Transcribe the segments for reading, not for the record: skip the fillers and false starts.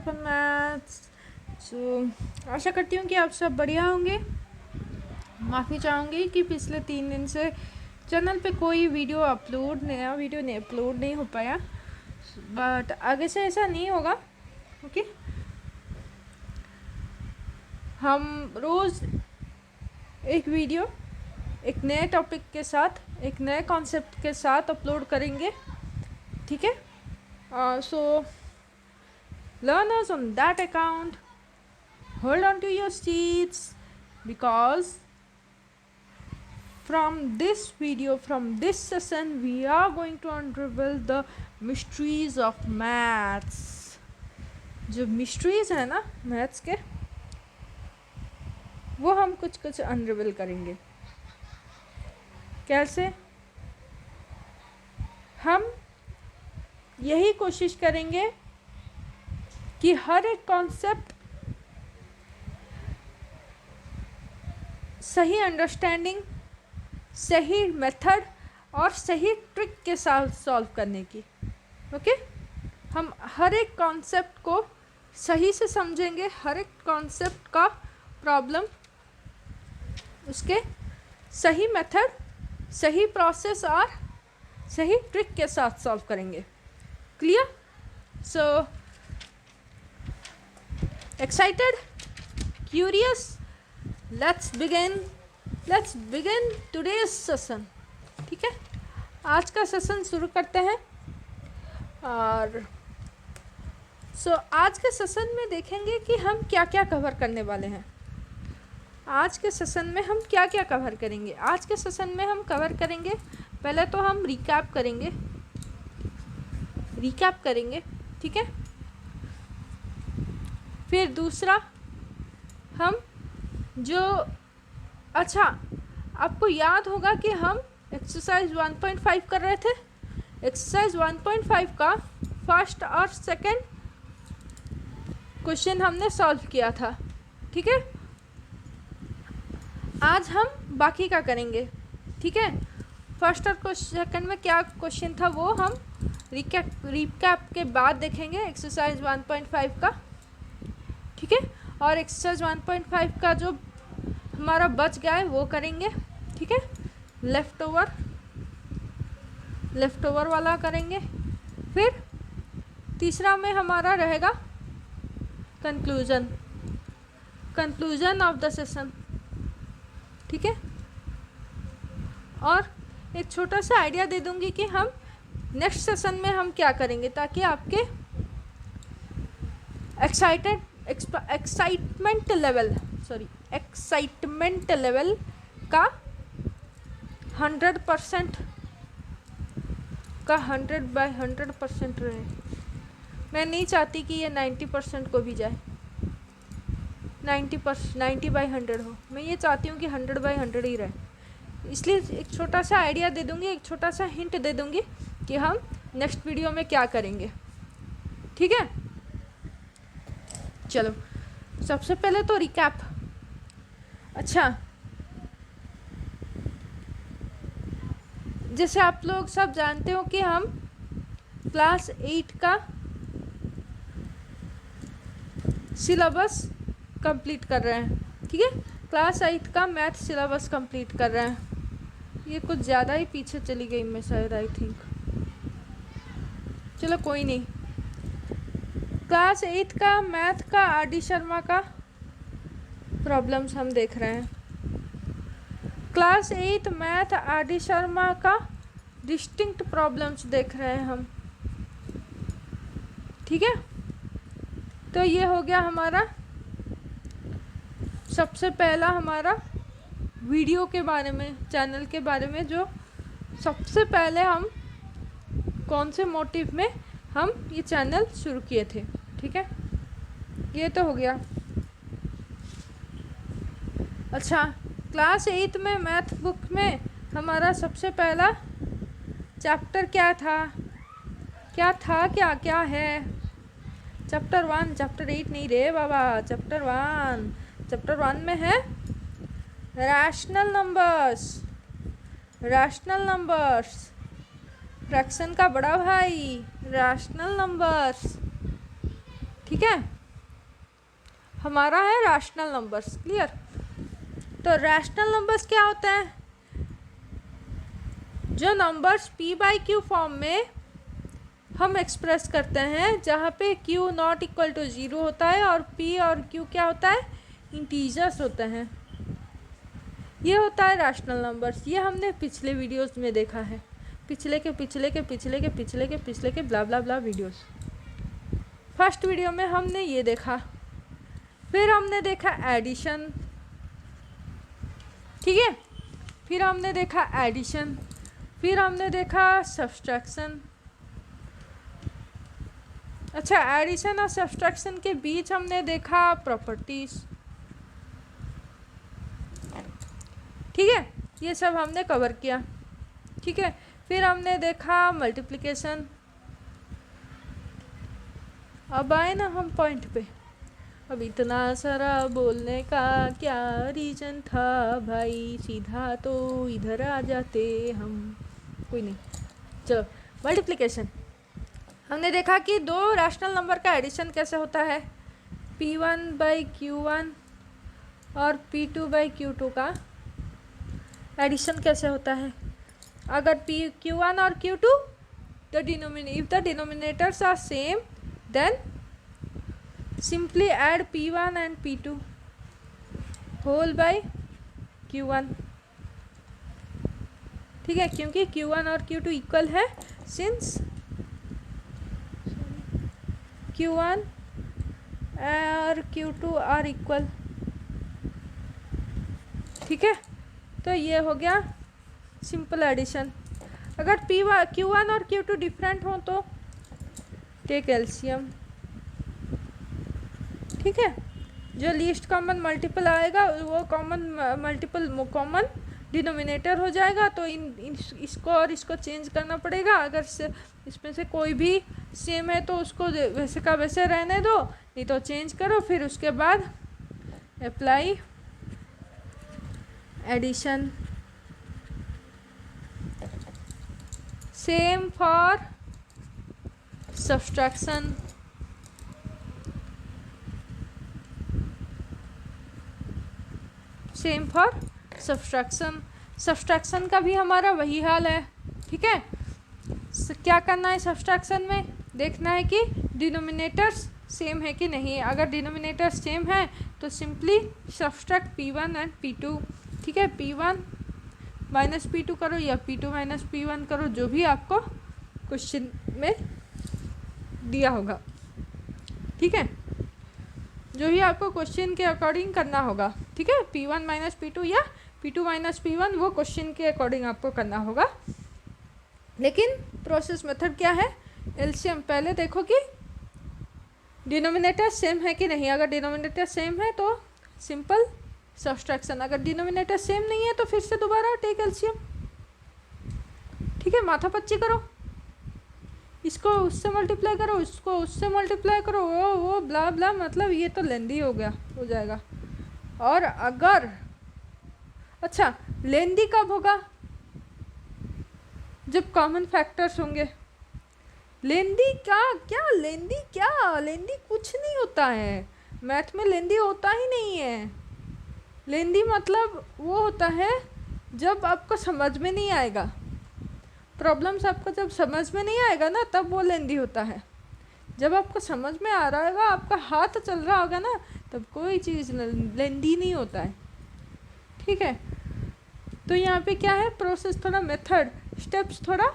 अपन maths. सो आशा करती हूँ कि आप सब बढ़िया होंगे। माफ़ी चाहूँगी कि पिछले 3 दिन से चैनल पे कोई नया वीडियो अपलोड नहीं हो पाया, बट आगे से ऐसा नहीं होगा। ओके, हम रोज़ एक वीडियो एक नए टॉपिक के साथ, एक नए कॉन्सेप्ट के साथ अपलोड करेंगे, ठीक है। सो learners on that account, hold on to your seats, because from this session we are going to unravel the mysteries of maths। जो mysteries है ना मैथ्स के, वो हम कुछ अनरिवल करेंगे। कैसे? हम यही कोशिश करेंगे कि हर एक कॉन्सेप्ट सही अंडरस्टैंडिंग, सही मेथड और सही ट्रिक के साथ सॉल्व करने की। ओके, हम हर एक कॉन्सेप्ट को सही से समझेंगे, हर एक कॉन्सेप्ट का प्रॉब्लम उसके सही मेथड, सही प्रोसेस और सही ट्रिक के साथ सॉल्व करेंगे। Clear? So excited, curious? Let's begin today's session. ठीक है, आज का सेशन शुरू करते हैं। और आज के सेशन में देखेंगे कि हम क्या क्या कवर करने वाले हैं। आज के सेशन में हम क्या क्या कवर करेंगे? आज के सेशन में हम कवर करेंगे, पहले तो हम रिकैप करेंगे, ठीक है। फिर दूसरा हम आपको याद होगा कि हम एक्सरसाइज 1.5 कर रहे थे। एक्सरसाइज 1.5 का फर्स्ट और सेकंड क्वेश्चन हमने सॉल्व किया था, ठीक है। आज हम बाकी का करेंगे, ठीक है। फर्स्ट और सेकंड में क्या क्वेश्चन था वो हम रिकैप के बाद देखेंगे एक्सरसाइज 1.5 का, ठीक है। और एक्सरसाइज 1.5 का जो हमारा बच गया है वो करेंगे, ठीक है। लेफ्ट ओवर वाला करेंगे। फिर तीसरा में हमारा रहेगा कंक्लूजन ऑफ द सेशन, ठीक है। और एक छोटा सा आइडिया दे दूंगी कि हम नेक्स्ट सेशन में हम क्या करेंगे, ताकि आपके एक्साइटमेंट लेवल का 100% रहे। मैं नहीं चाहती कि ये 90% को भी जाए, 90/100 हो। मैं ये चाहती हूँ कि 100/100 ही रहे। इसलिए एक छोटा सा आइडिया दे दूँगी, एक छोटा सा हिंट दे दूँगी कि हम नेक्स्ट वीडियो में क्या करेंगे, ठीक है। चलो, सबसे पहले तो रिकैप। अच्छा, जैसे आप लोग सब जानते हो कि हम क्लास 8 का सिलेबस कंप्लीट कर रहे हैं, ठीक है। क्लास 8 का मैथ सिलेबस कंप्लीट कर रहे हैं। ये कुछ ज़्यादा ही पीछे चली गई मैं शायद, आई थिंक। चलो कोई नहीं। क्लास 8 का मैथ का आर.डी. शर्मा का प्रॉब्लम्स हम देख रहे हैं। Class 8 math RD. शर्मा का डिस्टिंक्ट प्रॉब्लम्स देख रहे हैं हम, ठीक है। तो ये हो गया हमारा सबसे पहला हमारा वीडियो के बारे में, चैनल के बारे में, जो सबसे पहले हम कौन से मोटिव में हम ये चैनल शुरू किए थे, ठीक है। ये तो हो गया। अच्छा, क्लास 8 में मैथ बुक में हमारा सबसे पहला चैप्टर क्या है? चैप्टर 1, चैप्टर 8 नहीं रे बाबा, चैप्टर 1 में है रैशनल नंबर्स, फ्रैक्शन का बड़ा भाई, रैशनल नंबर्स, ठीक ठीक है, हमारा है रैशनल नंबर्स। क्लियर? तो रैशनल नंबर्स क्या होते हैं? जो numbers p by Q form में हम एक्सप्रेस करते हैं, जहाँ पे q नॉट इक्वल टू 0 होता है और p और q क्या होता है? इंटीजर्स होते हैं। ये होता है रैशनल नंबर्स। ये हमने पिछले वीडियोस में देखा है, पिछले के ब्ला ब्ला ब्ला वीडियोस। फर्स्ट वीडियो में हमने ये देखा, फिर हमने देखा एडिशन, ठीक है, फिर हमने देखा एडिशन, फिर हमने देखा सब्सट्रैक्शन। अच्छा, एडिशन और सब्सट्रैक्शन के बीच हमने देखा प्रॉपर्टीज। ठीक है, ये सब हमने कवर किया। ठीक है, फिर हमने देखा मल्टीप्लिकेशन। अब आए ना हम पॉइंट पे। अब इतना सारा बोलने का क्या रीजन था भाई, सीधा तो इधर आ जाते हम। कोई नहीं, चलो मल्टीप्लिकेशन। हमने देखा कि दो रैशनल नंबर का एडिशन कैसे होता है, p1 बाई q1 और p2 बाई q2 का एडिशन कैसे होता है। अगर q1 और q2 if the denominators are same, then simply add p1 and p2 whole by q1। ठीक है, क्योंकि q1 और q2 इक्वल है, सिंस q1 और q2 आर इक्वल। ठीक है, तो ये हो गया सिंपल एडिशन। अगर q1 और q2 डिफरेंट हो तो टेक एलसीएम। ठीक है, जो लीस्ट कॉमन मल्टीपल आएगा वो कॉमन डिनोमिनेटर हो जाएगा। तो इसको और इसको चेंज करना पड़ेगा। अगर इसमें से कोई भी सेम है तो उसको वैसे का वैसे रहने दो, नहीं तो चेंज करो। फिर उसके बाद apply addition. Same for subtraction. Same for subtraction का भी हमारा वही हाल है। ठीक है, क्या करना है सब्सट्रैक्शन में, देखना है कि डिनोमिनेटर्स सेम है कि नहीं। अगर डिनोमिनेटर्स सेम है तो simply subtract p1 and p2। ठीक है, p1 माइनस p2 करो या p2 माइनस p1 करो, जो भी आपको क्वेश्चन में दिया होगा। ठीक है, जो भी आपको क्वेश्चन के अकॉर्डिंग करना होगा। ठीक है, p1 माइनस p2 या p2 माइनस p1, वो क्वेश्चन के अकॉर्डिंग आपको करना होगा। लेकिन प्रोसेस मेथड क्या है, एलसीएम पहले देखो कि डिनोमिनेटर सेम है कि नहीं। अगर डिनोमिनेटर सेम है तो सिंपल सब्सट्रैक्शन। अगर डिनोमिनेटर सेम नहीं है तो फिर से दोबारा टेक एलसीएम। ठीक है, माथापच्ची करो, इसको उससे मल्टीप्लाई करो, इसको उससे मल्टीप्लाई करो, वो ब्ला ब्ला, मतलब ये तो लेंदी हो जाएगा। और अगर अच्छा, लेंदी कब होगा, जब कॉमन फैक्टर्स होंगे। लेंदी लेंदी कुछ नहीं होता है मैथ में, लेंदी होता ही नहीं है। लेंदी मतलब वो होता है जब आपको समझ में नहीं आएगा, प्रॉब्लम्स आपको जब समझ में नहीं आएगा ना, तब वो लेंदी होता है। जब आपको समझ में आ रहा होगा, आपका हाथ चल रहा होगा ना, तब कोई चीज़ लेंदी नहीं होता है। ठीक है, तो यहाँ पे क्या है, प्रोसेस थोड़ा मेथड स्टेप्स थोड़ा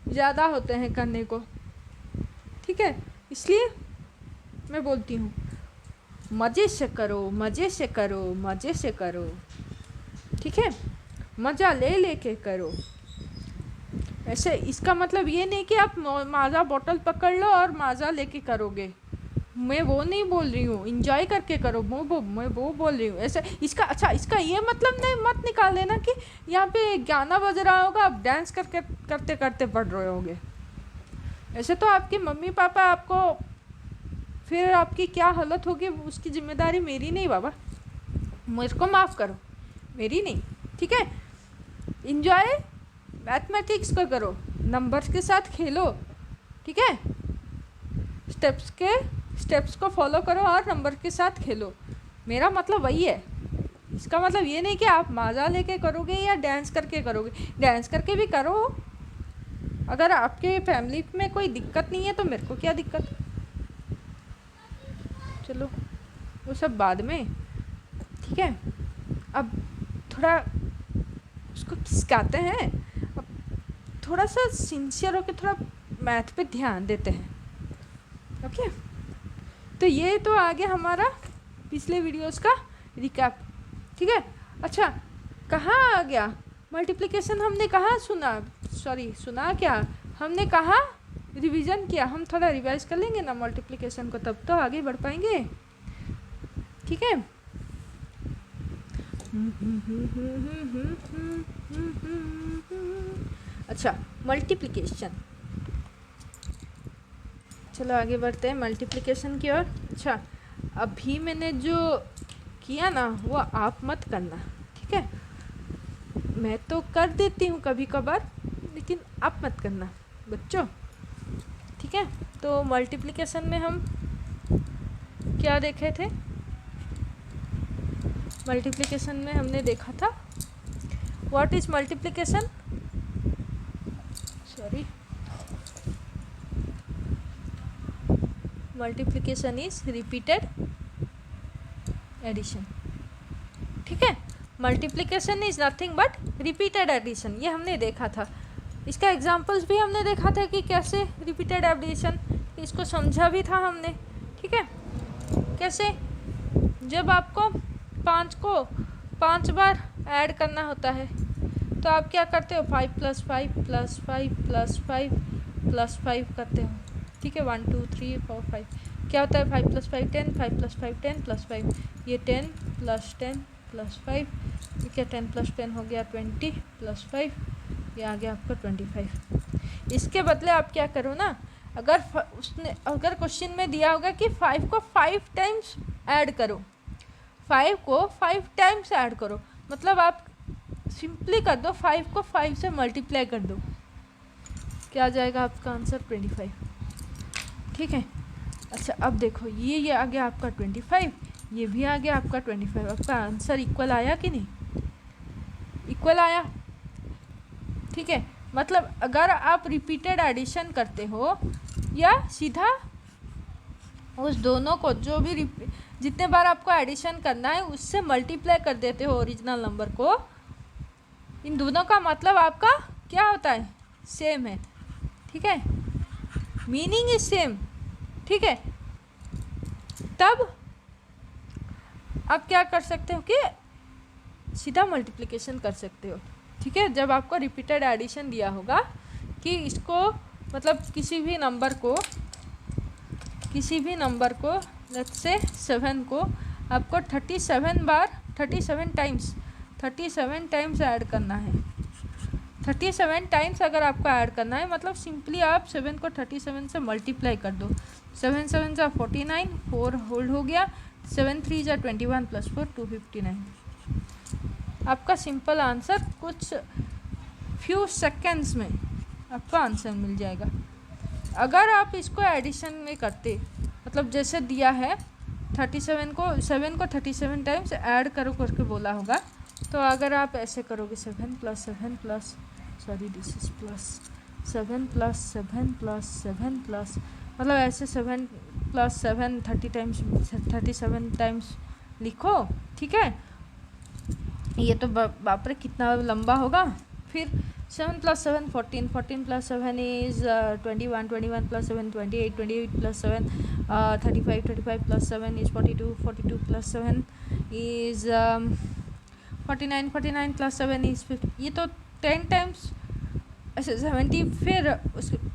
ज़्यादा होते हैं करने को। ठीक है, इसलिए मैं बोलती हूँ मज़े से करो, मज़े से करो, मज़े से करो। ठीक है, मज़ा ले के करो। ऐसे इसका मतलब ये नहीं कि आप माज़ा बोतल पकड़ लो और माज़ा लेके करोगे, मैं वो नहीं बोल रही हूँ। इंजॉय करके करो, मैं वो बोल रही हूँ ऐसे। इसका ये मतलब नहीं मत निकाल लेना कि यहाँ पे गाना बज रहा होगा, आप डांस करते करते पढ़ रहे होगे। ऐसे तो आपके मम्मी पापा आपको, फिर आपकी क्या हालत होगी उसकी जिम्मेदारी मेरी नहीं बाबा, मुझको को माफ़ करो, मेरी नहीं। ठीक है, इंजॉय मैथमेटिक्स को करो, नंबर्स के साथ खेलो। ठीक है, स्टेप्स के स्टेप्स को फॉलो करो और नंबर के साथ खेलो। मेरा मतलब वही है। इसका मतलब ये नहीं कि आप मज़ा लेके करोगे या डांस करके करोगे। डांस करके भी करो, अगर आपके फैमिली में कोई दिक्कत नहीं है तो मेरे को क्या दिक्कत। चलो वो सब बाद में, ठीक है। अब थोड़ा उसको सिखाते हैं, अब थोड़ा सा सिंसियर होकर थोड़ा मैथ पे ध्यान देते हैं। ओके, तो ये तो आ गया हमारा पिछले वीडियोस का रिकैप, ठीक है। अच्छा, कहाँ आ गया मल्टीप्लिकेशन? हमने कहाँ सुना क्या, हमने कहाँ रिवीजन किया। हम थोड़ा रिवाइज कर लेंगे ना मल्टीप्लिकेशन को, तब तो आगे बढ़ पाएंगे, ठीक है। अच्छा, मल्टीप्लिकेशन, चलो आगे बढ़ते हैं मल्टीप्लिकेशन की ओर। अच्छा, अभी मैंने जो किया ना वो आप मत करना, ठीक है। मैं तो कर देती हूँ कभी कभार, लेकिन आप मत करना बच्चों, ठीक है। तो मल्टीप्लिकेशन में हम क्या देखे थे? मल्टीप्लिकेशन में हमने देखा था what is multiplication, sorry, multiplication is repeated addition, ठीक है। Multiplication is nothing but repeated addition, ये हमने देखा था। इसका एग्जांपल्स भी हमने देखा था कि कैसे रिपीटेड एडिशन, इसको समझा भी था हमने, ठीक है। कैसे, जब आपको 5 को 5 बार ऐड करना होता है तो आप क्या करते हो? 5 + 5 + 5 + 5 + 5 करते हो, ठीक है। 1 2 3 4 5 क्या होता है? 5 + 5 10, 5 + 5 10 + 5, ये 10 + 10 + 5, ये क्या 10 + 10 हो गया 20 + 5, ये आ गया आपका 25। इसके बदले आप क्या करो ना, अगर क्वेश्चन में दिया होगा कि 5 को 5 टाइम्स ऐड करो, 5 को 5 टाइम्स ऐड करो, मतलब आप सिंपली कर दो 5 को 5 से मल्टीप्लाई कर दो, क्या आ जाएगा आपका आंसर? 25, ठीक है। अच्छा, अब देखो ये आ गया आपका 25, ये भी आ गया आपका 25, आपका आंसर इक्वल आया कि नहीं? इक्वल आया, ठीक है। मतलब अगर आप रिपीटेड एडिशन करते हो या सीधा उस दोनों को जो भी जितने बार आपको एडिशन करना है उससे मल्टीप्लाई कर देते हो ओरिजिनल नंबर को, इन दोनों का मतलब आपका क्या होता है? सेम है, ठीक है। मीनिंग इज सेम, ठीक है। तब आप क्या कर सकते हो कि सीधा मल्टीप्लिकेशन कर सकते हो, ठीक है। जब आपको रिपीटेड एडिशन दिया होगा कि इसको मतलब किसी भी नंबर को लेट्स से 7 को आपको 37 टाइम्स ऐड करना है। 37 टाइम्स अगर आपको ऐड करना है मतलब सिंपली आप 7 को 37 से मल्टीप्लाई कर दो। 7 7 = 49, 4 होल्ड हो गया, 7 3 = 21 + 4 259। आपका सिंपल आंसर कुछ फ्यू सेकेंड्स में आपका आंसर मिल जाएगा। अगर आप इसको एडिशन में करते, मतलब जैसे दिया है 7 को 37 टाइम्स ऐड करो करके बोला होगा, तो अगर आप ऐसे करोगे 7 + 7 + सॉरी दिस इज +7 + 7 + 7 + मतलब ऐसे 7 + 7 37 टाइम्स लिखो, ठीक है। ये तो बाप रे कितना लंबा होगा। फिर 7 + 7 14, 14 + 7 इज 21, 21 + 7 28, 28 + 7 35, 35 + 7 इज 42, 42 + 7 इज 49, 49 + 7 इज 50। ये तो 10 टाइम्स ऐसे 70, फिर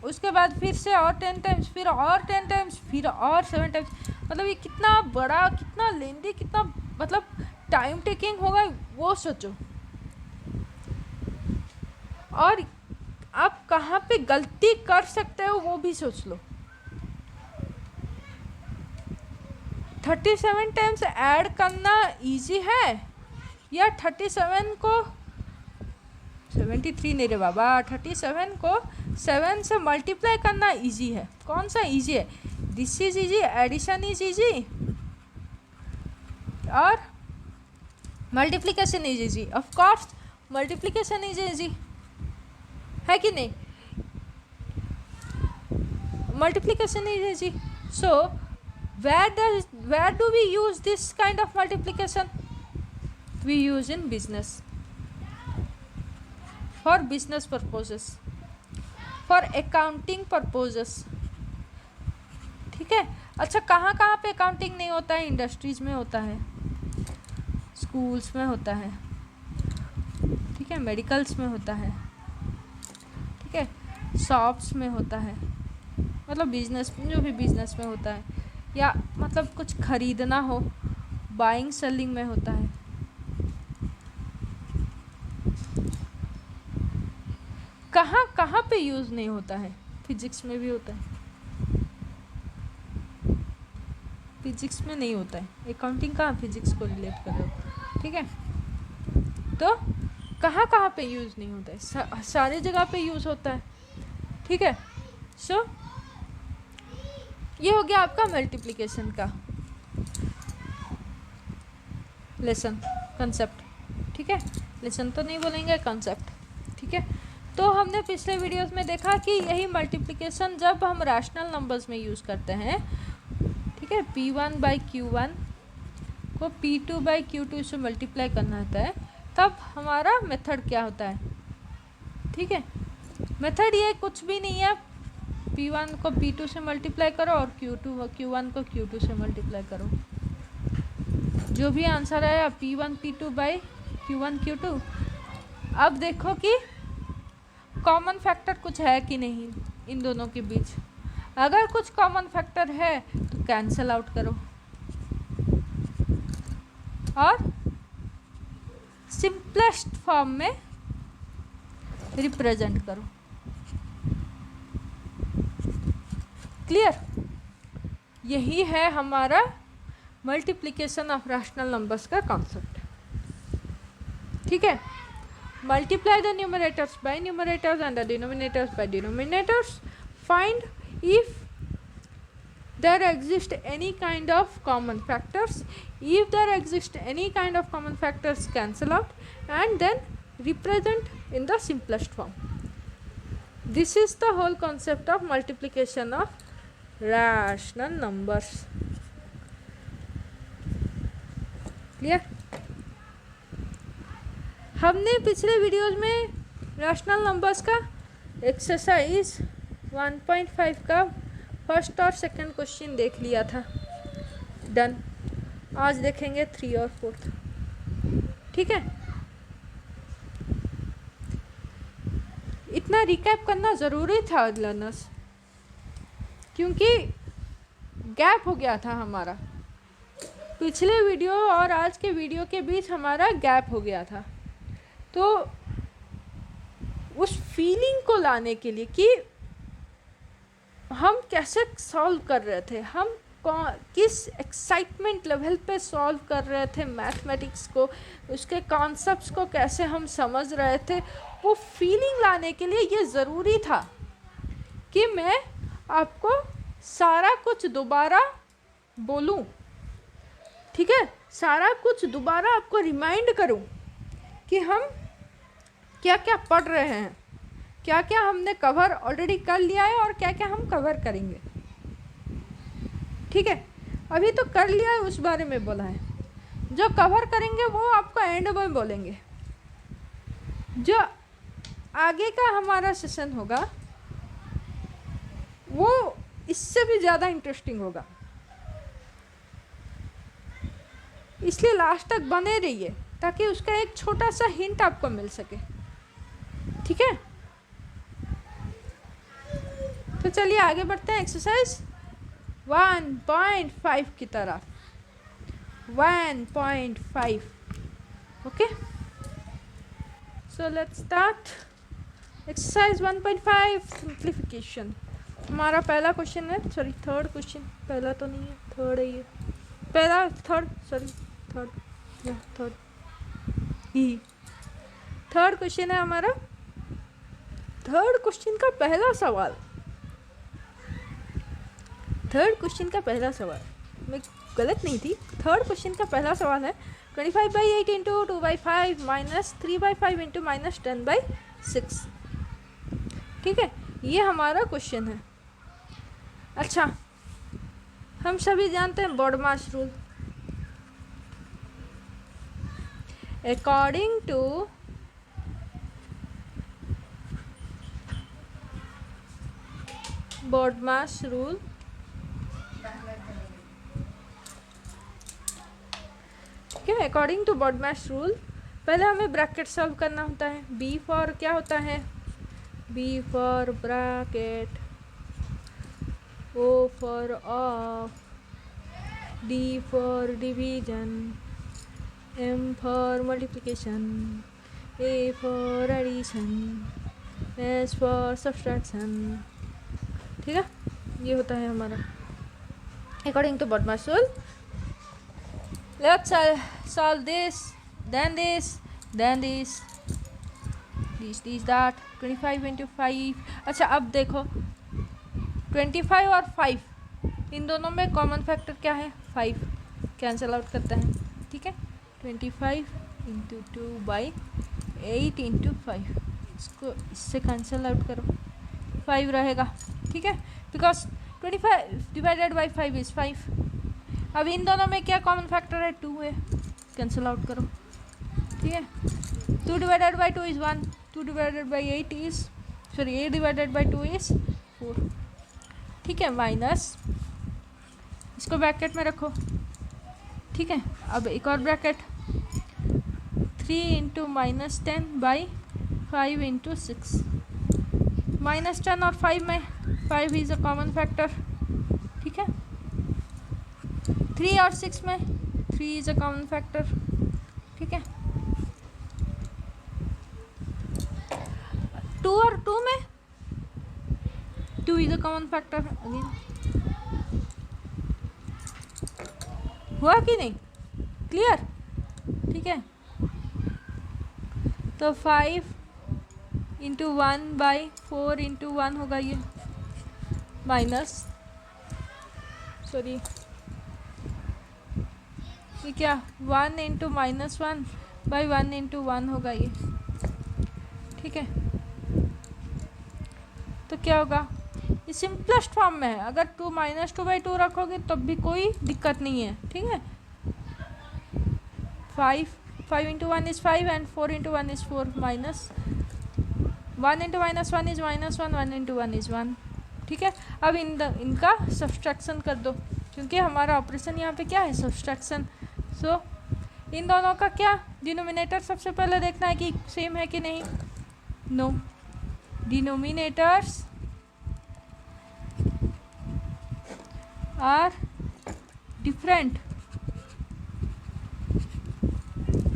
उसके बाद फिर से और 10 टाइम्स, फिर और 10 टाइम्स, फिर और 7 टाइम्स। मतलब ये कितना बड़ा, कितना लेंदी, कितना मतलब टाइम टेकिंग होगा वो सोचो। और आप कहाँ पे गलती कर सकते हो वो भी सोच लो। 37 टाइम्स ऐड करना इजी है या 37 को 73 नहीं रे बाबा, 37 को 7 से मल्टीप्लाई करना इजी है? कौन सा इजी है? This is easy, addition is easy और multiplication is easy. Of course multiplication is easy, है कि नहीं? Multiplication is easy. So where do we use this kind of multiplication? We use in business, for business purposes, for accounting purposes, ठीक है। अच्छा, कहाँ कहाँ पे अकाउंटिंग नहीं होता है? इंडस्ट्रीज में होता है, स्कूल्स में होता है, ठीक है, मेडिकल्स में होता है, ठीक है, शॉप्स में होता है, मतलब बिजनेस, जो भी बिजनेस में होता है, या मतलब कुछ खरीदना हो, बाइंग सेलिंग में होता है। कहाँ कहाँ पे यूज़ नहीं होता है? फिजिक्स में भी होता है, फिजिक्स में नहीं होता है। अकाउंटिंग कहाँ फिजिक्स को रिलेट कर रहे हो, ठीक है। तो कहाँ कहाँ पे यूज़ नहीं होता है? सारी जगह पे यूज़ होता है, ठीक है। सो ये हो गया आपका मल्टीप्लिकेशन का लेसन, कंसेप्ट, ठीक है। लेसन तो नहीं बोलेंगे, कंसेप्ट, ठीक है। तो हमने पिछले वीडियोस में देखा कि यही मल्टीप्लिकेशन जब हम रैशनल नंबर्स में यूज़ करते हैं, ठीक है, P1/Q1 को P2/Q2 से मल्टीप्लाई करना होता है, तब हमारा मेथड क्या होता है, ठीक है। मेथड ये कुछ भी नहीं है, P1 को P2 से मल्टीप्लाई करो और Q1 को Q2 से मल्टीप्लाई करो, जो भी आंसर आया P1 P2/Q1 Q2। अब देखो कि कॉमन फैक्टर कुछ है कि नहीं इन दोनों के बीच। अगर कुछ कॉमन फैक्टर है तो कैंसिल आउट करो और सिंपलेस्ट फॉर्म में रिप्रेजेंट करो। क्लियर? यही है हमारा मल्टीप्लिकेशन ऑफ रैशनल नंबर्स का कॉन्सेप्ट, ठीक है। Multiply the numerators by numerators and the denominators by denominators. Find if there exist any kind of common factors. If there exist any kind of common factors, cancel out and then represent in the simplest form. This is the whole concept of multiplication of rational numbers. Clear? हमने पिछले videos में rational numbers का exercise 1.5 का first और second question देख लिया था, done. आज देखेंगे 3 और 4, ठीक है। इतना रिकैप करना ज़रूरी था लर्नर्स, क्योंकि गैप हो गया था हमारा, पिछले वीडियो और आज के वीडियो के बीच हमारा गैप हो गया था। तो उस फीलिंग को लाने के लिए कि हम कैसे सॉल्व कर रहे थे, हम किस एक्साइटमेंट लेवल पे सॉल्व कर रहे थे मैथमेटिक्स को, उसके कॉन्सेप्ट्स को कैसे हम समझ रहे थे, वो फीलिंग लाने के लिए ये ज़रूरी था कि मैं आपको सारा कुछ दोबारा बोलूं, ठीक है, सारा कुछ दोबारा आपको रिमाइंड करूं कि हम क्या क्या पढ़ रहे हैं, क्या क्या हमने कवर ऑलरेडी कर लिया है और क्या क्या हम कवर करेंगे, ठीक है। अभी तो कर लिया है, उस बारे में बोला है, जो कवर करेंगे वो आपको एंड में बोलेंगे। जो आगे का हमारा सेशन होगा वो इससे भी ज़्यादा इंटरेस्टिंग होगा, इसलिए लास्ट तक बने रहिए ताकि उसका एक छोटा सा हिंट आपको मिल सके, ठीक है। तो चलिए आगे बढ़ते हैं एक्सरसाइज 1.5 की तरफ। 1.5, okay. So let's start exercise 1.5 simplification. हमारा पहला क्वेश्चन है, सॉरी थर्ड क्वेश्चन, पहला तो नहीं है, थर्ड है ये, पहला थर्ड, सॉरी थर्ड ही थर्ड क्वेश्चन है हमारा। थर्ड क्वेश्चन का पहला सवाल, थर्ड क्वेश्चन का पहला सवाल, मैं गलत नहीं थी, थर्ड क्वेश्चन का पहला सवाल है 25/8 इंटू 2/5 माइनस 3/5 इंटू माइनस 10/6। ठीक है, ये हमारा क्वेश्चन है। अच्छा, हम सभी जानते हैं BODMAS rule. According to BODMAS rule, क्या अकॉर्डिंग टू बॉडमास रूल पहले हमें ब्रैकेट सॉल्व करना होता है। बी फॉर क्या होता है, B for bracket, O for of, D for division, M for multiplication, A for addition, S for subtraction. ठीक है, ये होता है हमारा according to BODMAS rule. Let's solve this, then this, then this, that 25 into 5। अच्छा, अब देखो 25 और 5 इन दोनों में कॉमन फैक्टर क्या है, 5 कैंसिल आउट करता है। ठीक है, 25 इंटू 2/8 इंटू 5, इसको इससे कैंसिल आउट करो, 5 रहेगा। ठीक है, बिकॉज 25 डिवाइडेड बाई 5 इज़ 5। अब इन दोनों में क्या कॉमन फैक्टर है, 2 है, कैंसिल आउट करो। ठीक है, 2 divided by 2 is 1, 2 divided by 8 is, sorry 8 divided by 2 is 4। ठीक है, माइनस, इसको ब्रैकेट में रखो। ठीक है, अब एक और bracket, 3 into minus 10/5 into 6। Minus 10 और 5 में 5 इज़ अ कॉमन फैक्टर। ठीक है, 3 और 6 में 3 इज़ अ कॉमन फैक्टर। ठीक है, 2 और 2 में 2 is a common factor again. हुआ कि नहीं, क्लियर? ठीक है, तो 5 इंटू 1/4 इंटू 1 होगा ये, माइनस, सॉरी ये क्या, 1 इंटू माइनस 1/1 इंटू 1 होगा ये। ठीक है, तो क्या होगा, ये सिंपलेस्ट फॉर्म में है। अगर 2 माइनस 2/2 रखोगे तब भी कोई दिक्कत नहीं है। ठीक है, 5 into 1 is 5 and 4 into 1 is 4, minus 1 into minus 1 is minus 1, 1 into 1 is 1। ठीक है, अब इनका सब्सट्रैक्शन कर दो, क्योंकि हमारा ऑपरेशन यहाँ पे क्या है, सब्सट्रैक्शन। सो इन दोनों का क्या, डिनोमिनेटर सबसे पहले देखना है कि सेम है कि नहीं। No, denominators are different,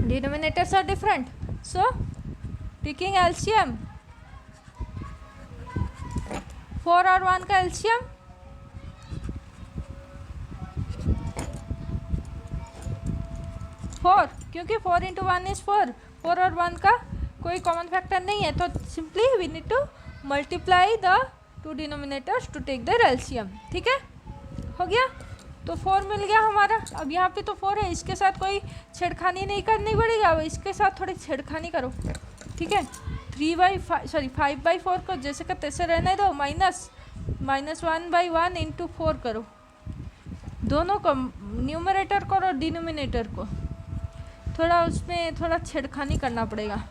denominators are different. So taking LCM, 4 और 1 का एलसीएम 4, क्योंकि 4 इंटू 1 इज़ 4, 4 और 1 का कोई कॉमन फैक्टर नहीं है, तो simply we need to multiply the 2 denominators to take their LCM. ठीक है, हो गया, तो 4 मिल गया हमारा। अब यहाँ पे तो 4 है, इसके साथ कोई छेड़खानी नहीं करनी पड़ेगी, अब इसके साथ थोड़ी छेड़खानी करो। ठीक है, 5/4 को जैसे का तैसे रहने दो, माइनस 1/1 इंटू 4 करो, दोनों को, न्यूमरेटर को और डिनोमिनेटर को, थोड़ा उसमें थोड़ा छेड़खानी करना पड़ेगा।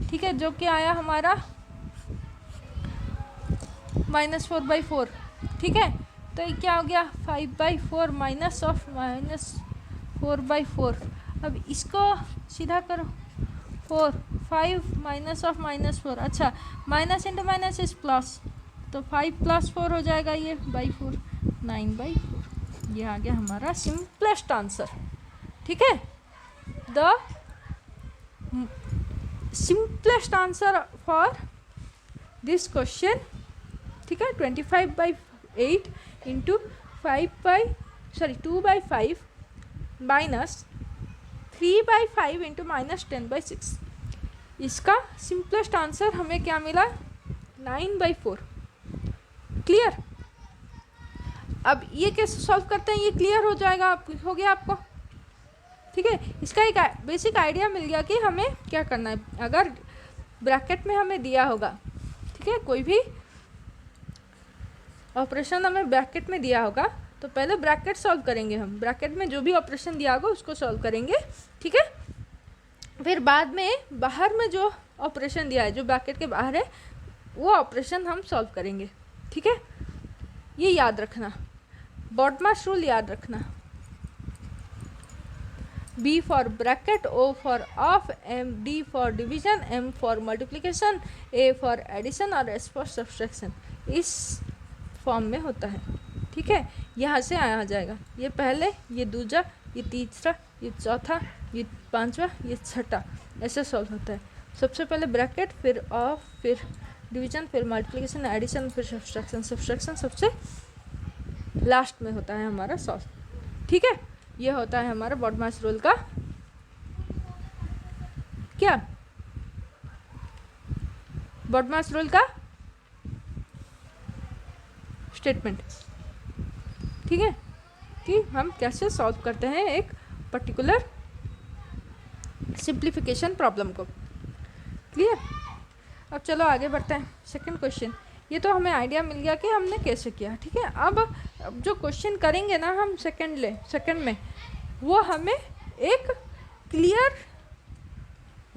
ठीक है, जो कि आया हमारा -4/4। ठीक है, तो ये क्या हो गया, 5/4 माइनस ऑफ -4/4। अब इसको सीधा करो, 5 माइनस ऑफ -4। अच्छा, minus into minus is plus, तो 5 + 4 हो जाएगा ये /4, 9/4। ये आ गया हमारा सिंपलेस्ट आंसर। ठीक है, the simplest answer for this question. ठीक है, 25/8 इंटू 2/5 माइनस 3/5 इंटू माइनस 10/6। इसका सिंपलेस्ट आंसर हमें क्या मिला, 9/4। क्लियर? अब ये कैसे सॉल्व करते हैं ये क्लियर हो जाएगा, हो गया आपको। ठीक है, इसका एक बेसिक आइडिया मिल गया कि हमें क्या करना है। अगर ब्रैकेट में हमें दिया होगा, ठीक है, कोई भी ऑपरेशन हमें ब्रैकेट में दिया होगा तो पहले ब्रैकेट सॉल्व करेंगे हम, ब्रैकेट में जो भी ऑपरेशन दिया होगा उसको सॉल्व करेंगे। ठीक है, फिर बाद में बाहर में जो ऑपरेशन दिया है, जो ब्रैकेट के बाहर है, वो ऑपरेशन हम सॉल्व करेंगे। ठीक है, ये याद रखना, बॉडमास रूल याद रखना। B for bracket, O for off, M D for division, M for multiplication, A for addition और S for subtraction, इस फॉर्म में होता है। ठीक है, यहाँ से आया जाएगा, ये पहले, ये दूसरा, ये तीसरा, ये चौथा, ये पांचवा, ये छठा, ऐसे सॉल्व होता है। सबसे पहले ब्रैकेट, फिर ऑफ, फिर डिवीजन, फिर मल्टीप्लिकेशन, एडिशन, फिर सब्सट्रैक्शन। सब्सट्रैक्शन सबसे लास्ट में होता है हमारा सॉल्व। ठीक है, ये होता है हमारा बॉडमास रूल का क्या, बॉडमास रूल का स्टेटमेंट। ठीक है, कि हम कैसे सॉल्व करते हैं एक पर्टिकुलर सिंप्लीफिकेशन प्रॉब्लम को। क्लियर? अब चलो आगे बढ़ते हैं। सेकंड क्वेश्चन, ये तो हमें आइडिया मिल गया कि हमने कैसे किया। ठीक है, अब जो क्वेश्चन करेंगे ना हम सेकंड में, वो हमें एक क्लियर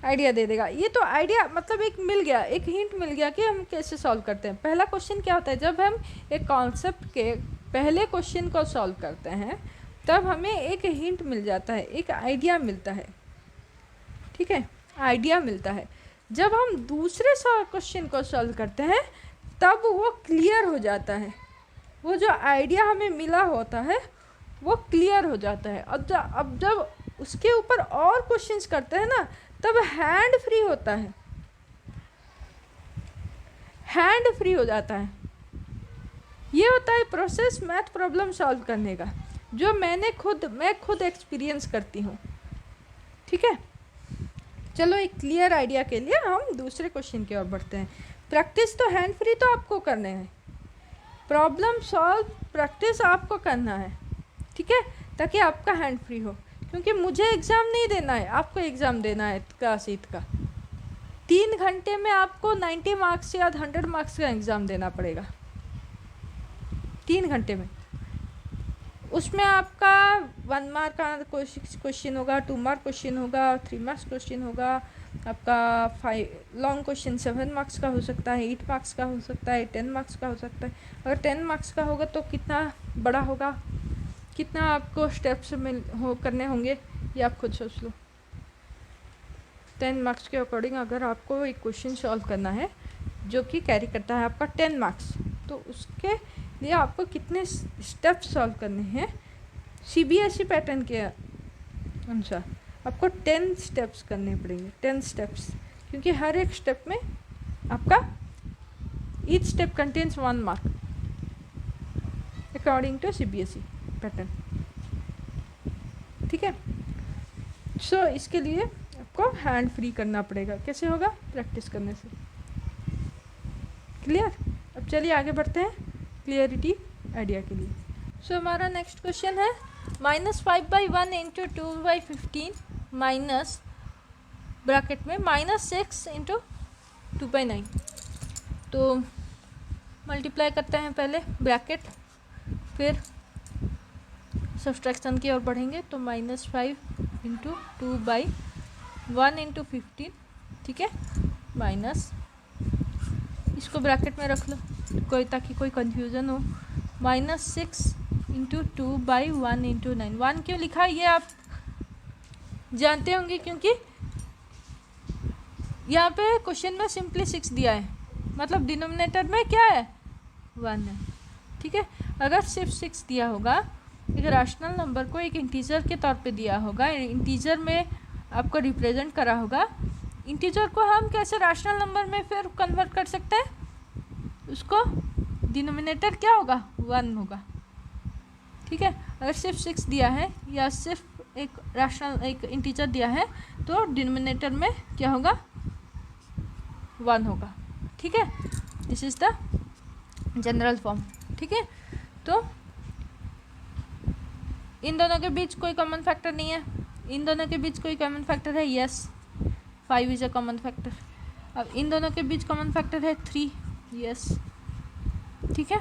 आइडिया दे देगा। ये तो आइडिया मतलब एक मिल गया, एक हिंट मिल गया कि हम कैसे सॉल्व करते हैं। पहला क्वेश्चन क्या होता है, जब हम एक कॉन्सेप्ट के पहले क्वेश्चन को सॉल्व करते हैं तब हमें एक हिंट मिल जाता है, एक आइडिया मिलता है। ठीक है, आइडिया मिलता है। जब हम दूसरे क्वेश्चन को सॉल्व करते हैं तब वो क्लियर हो जाता है, वो जो आइडिया हमें मिला होता है वो क्लियर हो जाता है। अब जब उसके ऊपर और क्वेश्चंस करते हैं ना तब हैंड फ्री होता है, हैंड फ्री हो जाता है। ये होता है प्रोसेस मैथ प्रॉब्लम सॉल्व करने का, जो मैं खुद एक्सपीरियंस करती हूँ। ठीक है, चलो एक क्लियर आइडिया के लिए हम दूसरे क्वेश्चन की ओर बढ़ते हैं। प्रैक्टिस तो हैंड फ्री तो आपको करने हैं, प्रॉब्लम सॉल्व प्रैक्टिस आपको करना है। ठीक है, ताकि आपका हैंड फ्री हो, क्योंकि मुझे एग्ज़ाम नहीं देना है, आपको एग्ज़ाम देना है क्लास 8 का। 3 घंटे में आपको 90 मार्क्स या 100 मार्क्स का एग्ज़ाम देना पड़ेगा 3 घंटे में। उसमें आपका 1 मार्क का क्वेश्चन होगा, 2 मार्क क्वेश्चन होगा, 3 मार्क्स क्वेश्चन होगा, आपका 5 लॉन्ग क्वेश्चन 7 मार्क्स का हो सकता है, 8 मार्क्स का हो सकता है, 10 मार्क्स का हो सकता है। अगर 10 मार्क्स का होगा तो कितना बड़ा होगा, कितना आपको स्टेप्स करने होंगे, ये आप खुद सोच लो। 10 मार्क्स के अकॉर्डिंग अगर आपको एक क्वेश्चन सॉल्व करना है जो कि कैरी करता है आपका 10 मार्क्स, तो उसके लिए आपको कितने स्टेप्स सॉल्व करने हैं CBSE पैटर्न के अनुसार आपको 10 स्टेप्स करने पड़ेंगे, 10 स्टेप्स, क्योंकि हर एक स्टेप में आपका each step contains 1 mark according to CBSE pattern. ठीक है, सो इसके लिए आपको हैंड फ्री करना पड़ेगा। कैसे होगा? प्रैक्टिस करने से। क्लियर? अब चलिए आगे बढ़ते हैं क्लियरिटी आइडिया के लिए। सो हमारा नेक्स्ट क्वेश्चन है -5/1 × 2/15 माइनस ब्रैकेट में -6 × 2/9। तो मल्टीप्लाई करते हैं पहले ब्रैकेट, फिर सब्सट्रैक्शन की ओर बढ़ेंगे तो -5 × 2/1 × 15। ठीक है, माइनस, इसको ब्रैकेट में रख लो ताकि कोई कंफ्यूजन हो। -6 × 2/1 × 9। 1 क्यों लिखा ये आप जानते होंगे, क्योंकि यहाँ पे क्वेश्चन में सिंपली 6 दिया है, मतलब डिनोमिनेटर में क्या है 1 है। ठीक है, अगर सिर्फ 6 दिया होगा, एक रैशनल नंबर को एक इंटीजर के तौर पे दिया होगा, इंटीजर में आपको रिप्रेजेंट करा होगा, इंटीजर को हम कैसे रैशनल नंबर में फिर कन्वर्ट कर सकते हैं, उसको डिनोमिनेटर क्या होगा 1 होगा। ठीक है, अगर सिर्फ 6 दिया है या सिर्फ एक रैशनल एक इंटीजर दिया है तो डिनोमिनेटर में क्या होगा 1 होगा। ठीक है, this is the general form. ठीक है, तो इन दोनों के बीच कोई कॉमन फैक्टर नहीं है, इन दोनों के बीच कोई कॉमन फैक्टर है, yes 5 is a common factor. अब इन दोनों के बीच कॉमन फैक्टर है 3, यस ठीक है,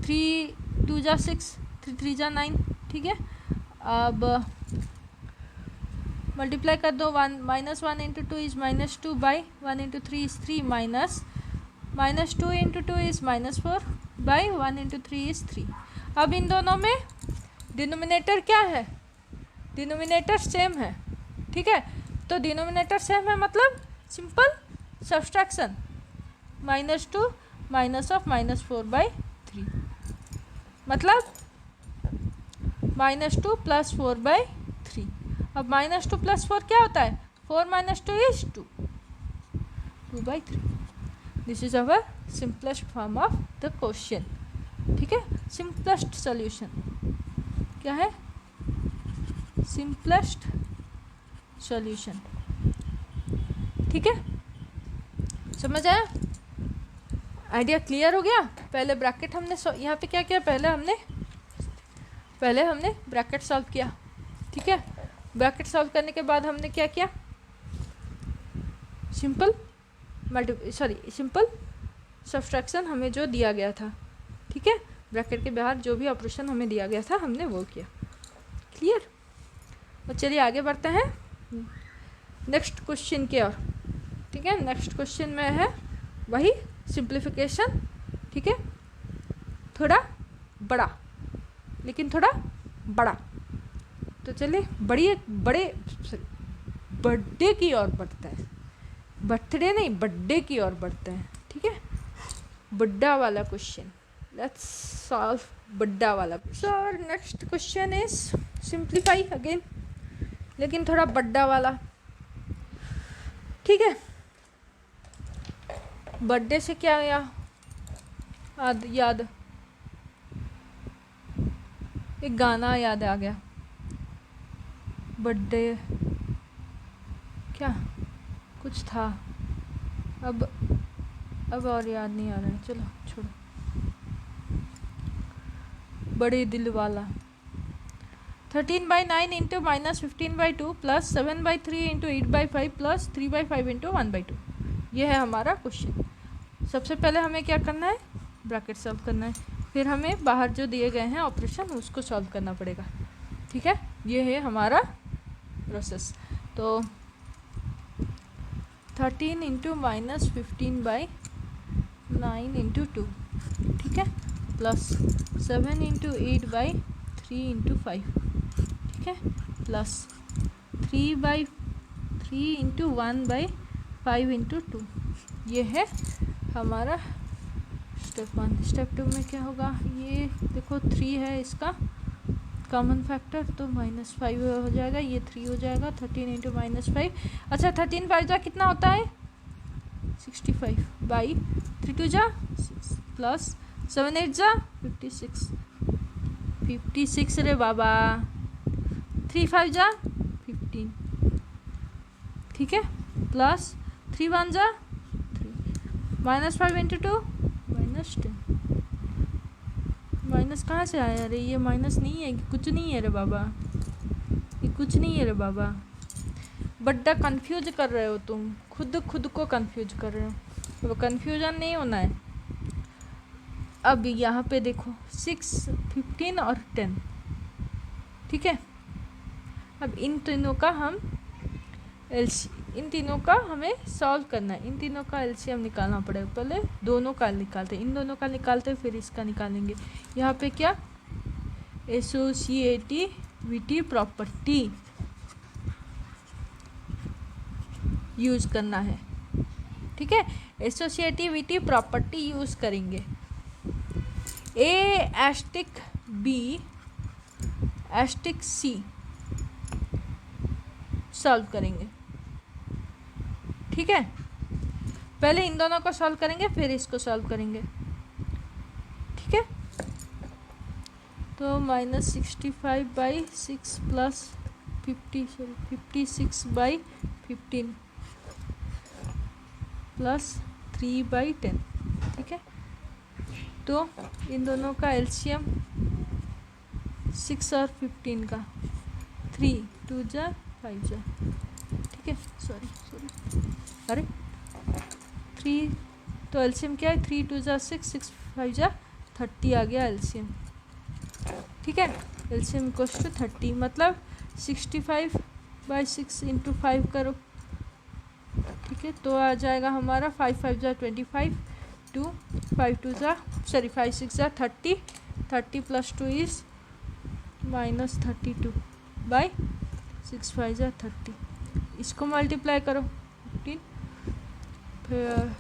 3 2 जा 6, 3 3 जा 9, ठीक है। अब मल्टीप्लाई कर दो, -1 into 2 is -2 by 1 into 3 is 3 -2 into 2 is -4 by 1 into 3 is 3। अब इन दोनों में डिनोमिनेटर क्या है, डिनोमिनेटर सेम है, ठीक है। तो डिनोमिनेटर सेम है मतलब simple subtraction, -2 minus of -4 by 3, मतलब -2 प्लस 4 बाई 3। अब -2 प्लस 4 क्या होता है, 4 minus 2 is 2 by 3। This is our simplest form of the question, ठीक है। सिंपलेस्ट सॉल्यूशन क्या है, सिंपलेस्ट सॉल्यूशन, ठीक है। समझ आया, आइडिया क्लियर हो गया। पहले ब्रैकेट हमने यहाँ पे क्या किया, पहले हमने ब्रैकेट सॉल्व किया, ठीक है। ब्रैकेट सॉल्व करने के बाद हमने क्या किया, सिंपल सब्सट्रैक्शन हमें जो दिया गया था, ठीक है, ब्रैकेट के बाहर जो भी ऑपरेशन हमें दिया गया था हमने वो किया, क्लियर। और चलिए आगे बढ़ते हैं नेक्स्ट क्वेश्चन की ओर, ठीक है। नेक्स्ट क्वेश्चन में है वही सिंप्लीफिकेशन, ठीक है, थोड़ा बड़ा, लेकिन थोड़ा बड़ा। तो चलिए बर्थडे की ओर बढ़ते हैं, बर्थडे नहीं बर्थडे की ओर बढ़ते हैं, ठीक है। बड्डा वाला क्वेश्चन, लेट्स सॉल्व बड्डा वाला question. So our next question is simplify again, लेकिन थोड़ा बड्डा वाला, ठीक है। बर्थडे से क्या याद एक गाना याद आ गया, बर्थडे क्या कुछ था, अब और याद नहीं आ रहा है, चलो छोड़ो। बड़े दिल वाला, 13/9 into -15/2 plus 7/3 into 8/5 plus 3/5 into 1/2, ये है हमारा क्वेश्चन। सबसे पहले हमें क्या करना है, ब्रैकेट सॉल्व करना है, फिर हमें बाहर जो दिए गए हैं ऑपरेशन उसको सॉल्व करना पड़ेगा, ठीक है। ये है हमारा प्रोसेस। तो 13 इंटू -15/9 इंटू 2, ठीक है, प्लस 7 इंटू 8/3 इंटू 5, ठीक है, प्लस 3/3 इंटू 1/5 इंटू 2, ये है हमारा स्टेप 1। स्टेप 2 में क्या होगा, ये देखो 3 है इसका कॉमन फैक्टर, तो -5 हो जाएगा, ये 3 हो जाएगा, 13 इंटू -5, अच्छा 13 5 जा कितना होता है 65 बाई 3 2 जा 6 प्लस 7 8 जा 56 रे बाबा, 3 5 जा 15, ठीक है, प्लस 3 1 जा 3, -5 इंटू 2 -10, माइनस कहाँ से आया रे, ये माइनस नहीं है, कुछ नहीं है रे बाबा, ये कुछ नहीं है रे बाबा, बड्डा कंफ्यूज कर रहे हो तुम, खुद को कंफ्यूज कर रहे हो, वो कंफ्यूजन नहीं होना है। अब यहाँ पे देखो 6 15 और 10, ठीक है। अब इन तीनों का हमें सॉल्व करना है, इन तीनों का एलसीएम निकालना पड़ेगा। पहले दोनों का निकालते हैं, इन दोनों का निकालते हैं, फिर इसका निकालेंगे। यहाँ पे क्या एसोसिएटिविटी प्रॉपर्टी यूज़ करना है, ठीक है। एसोसिएटिविटी प्रॉपर्टी यूज़ करेंगे, A*B*C सॉल्व करेंगे, ठीक है। पहले इन दोनों को सॉल्व करेंगे, फिर इसको सॉल्व करेंगे, ठीक है। तो -65/6 प्लस 56/15 प्लस 3/10, ठीक है। तो इन दोनों का एलसीएम 6 और 15 का 3 2 जा 5 जा, ठीक है, सॉरी अरे 3, तो एलसीएम क्या है, 3 2 जा 6, 6 5 जा 30 आ गया एलसीएम, ठीक है। एलसीएम इक्वल्स टू 30, मतलब 65/6 इंटू 5 करो, ठीक है, तो आ जाएगा हमारा 5 5 जा 25, 2 5 2 जा 5 6 जा 30, 30 प्लस 2 इज -32 बाई 6 5 जा 30, इसको मल्टीप्लाई करो 15,